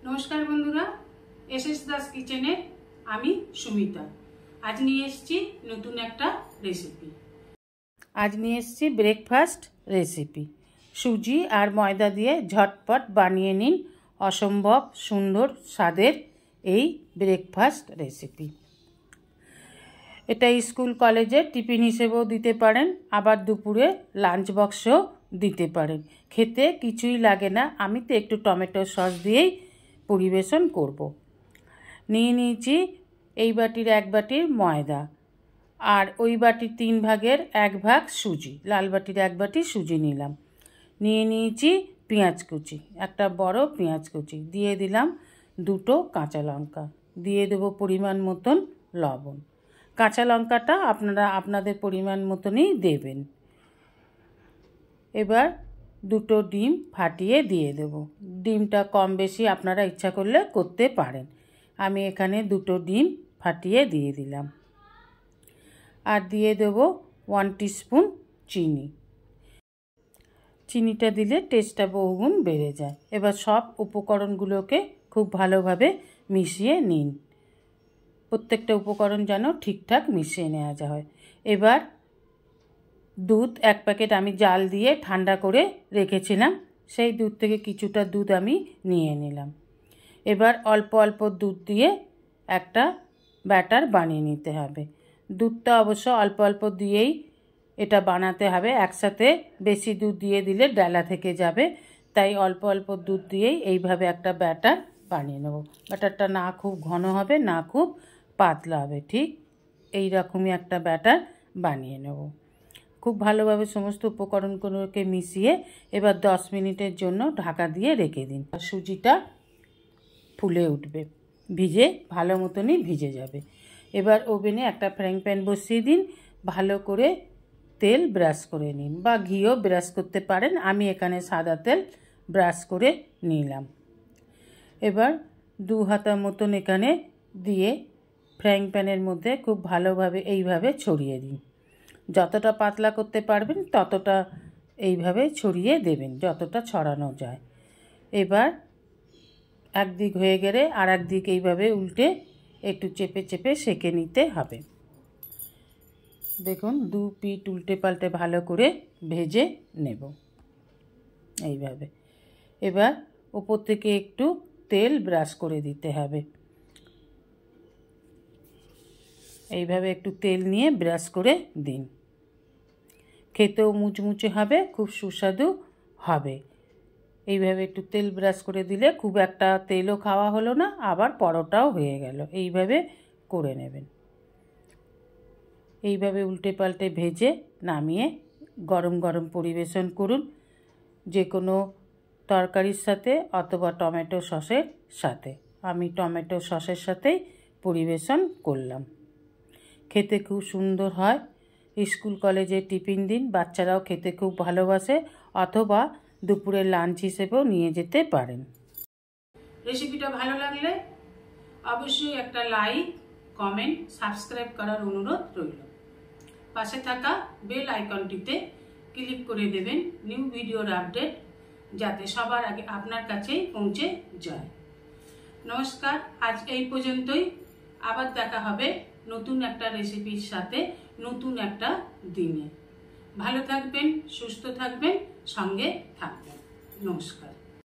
नमस्कार बंधुरा एसएस दास किचेने आमी सुमिता आज निये एसेछि नतून एकटा रेसिपि। आज निये एसेछि ब्रेकफास्ट रेसिपि। सुजी और मयदा दिए झटपट बानिये निन असम्भव सुंदर स्वादेर এই ব্রেকফাস্ট রেসিপি। এটা স্কুল কলেজে টিফিন হিসেবেও দিতে পারেন, আবার দুপুরে লাঞ্চ বক্সেও দিতে পারেন। খেতে কিছুই লাগে না। আমি তো একটু টমেটো সস দিয়েই পরিবেশন করব। নিয়ে নিয়েছি এই বাটির এক বাটির ময়দা আর ওই বাটির 3 ভাগের 1 ভাগ সুজি। লাল বাটির 1 বাটি সুজি নিলাম। নিয়ে নিয়েছি পেঁয়াজ কুচি, একটা বড় পেঁয়াজ কুচি দিয়ে দিলাম, 2টো কাঁচা লঙ্কা দিয়ে দেব, পরিমাণ মতন লবণ। কাঁচা লঙ্কাটা আপনারা আপনাদের পরিমাণ মতনই দেবেন। এবার 2টো ডিম ফাটিয়ে দিয়ে দেব। ডিমটা কম বেশি আপনারা ইচ্ছা করলে করতে পারেন। আমি এখানে 2টো ডিম ফাটিয়ে দিয়ে দিলাম আর দিয়ে দেব 1 টিস্পুন চিনি। চিনিটা দিলে টেস্টটা বহুগুণ বেড়ে যায়। এবার সব উপকরণগুলোকে খুব ভালোভাবে মিশিয়ে নিন। প্রত্যেকটা উপকরণ যেন ঠিকঠাক মিশিয়ে নেওয়া যায়। এবার দুধ 1 প্যাকেট আমি জাল দিয়ে ঠান্ডা করে রেখেছিলাম, সেই দুধ থেকে কিছুটা দুধ আমি নিয়ে নিলাম। এবার অল্প অল্প দুধ দিয়ে একটা ব্যাটার বানিয়ে নিতে হবে। দুধটা অবশ্য অল্প অল্প দিয়েই এটা বানাতে হবে, একসাথে বেশি দুধ দিয়ে দিলে ডালা থেকে যাবে। তাই অল্প অল্প দুধ দিয়েই এইভাবে একটা ব্যাটার বানিয়ে নেব। ব্যাটারটা না খুব ঘন হবে না খুব পাতলা হবে, ঠিক এই রকমই একটা ব্যাটার বানিয়ে নেব। খুব ভালোভাবে সমস্ত উপকরণগুলোকে মিশিয়ে এবার 10 মিনিটের জন্য ঢাকা দিয়ে রেখে দিন। সুজিটা ফুলে উঠবে, ভিজে ভালো মতনই ভিজে যাবে। এবার ওভেনে একটা ফ্রাইং প্যান বসিয়ে দিন, ভালো করে তেল ব্রাশ করে নিন বা ঘিও ব্রাশ করতে পারেন। আমি এখানে সাদা তেল ব্রাশ করে নিলাম। এবার 2 হাতা মতন এখানে দিয়ে ফ্রাইং প্যানের মধ্যে খুব ভালোভাবে এইভাবে ছড়িয়ে দিন। যতটা পাতলা করতে পারবেন ততটা এইভাবে ছড়িয়ে দেবেন, যতটা ছড়ানো যায়। এবার একদিক হয়ে গেলে আর একদিক এইভাবে উল্টে একটু চেপে চেপে সেঁকে নিতে হবে। দেখুন 2 পিঠ উল্টে পাল্টে ভালো করে ভেজে নেব এইভাবে। এবার উপর থেকে একটু তেল ব্রাশ করে দিতে হবে। এইভাবে একটু তেল নিয়ে ব্রাশ করে দিন। খেতেও মুচমুচে হবে, খুব সুস্বাদু হবে। এইভাবে একটু তেল ব্রাশ করে দিলে খুব একটা তেলও খাওয়া হলো না, আবার পরোটাও হয়ে গেল। এইভাবে করে নেবেন। এইভাবে উল্টে পাল্টে ভেজে নামিয়ে গরম গরম পরিবেশন করুন, যে কোনো তরকারির সাথে অথবা টমেটো সসের সাথে। আমি টমেটো সসের সাথেই পরিবেশন করলাম। খেতে খুব সুন্দর হয়। স্কুল কলেজে টিফিন দিন, বাচ্চারাও খেতে খুব ভালোবাসে, অথবা দুপুরের লাঞ্চ হিসেবেও নিয়ে যেতে পারেন। রেসিপিটা ভালো লাগলে অবশ্যই একটা লাইক, কমেন্ট, সাবস্ক্রাইব করার অনুরোধ রইল। পাশে থাকা বেল আইকনটিতে ক্লিক করে দেবেন নিউ ভিডিওর আপডেট যাতে সবার আগে আপনার কাছেই পৌঁছে যায়। নমস্কার, আজ এই পর্যন্তই। আবার দেখা হবে নতুন একটা রেসিপির সাথে নতুন একটা দিনে। ভালো থাকবেন, সুস্থ থাকবেন, সঙ্গে থাকবেন। নমস্কার।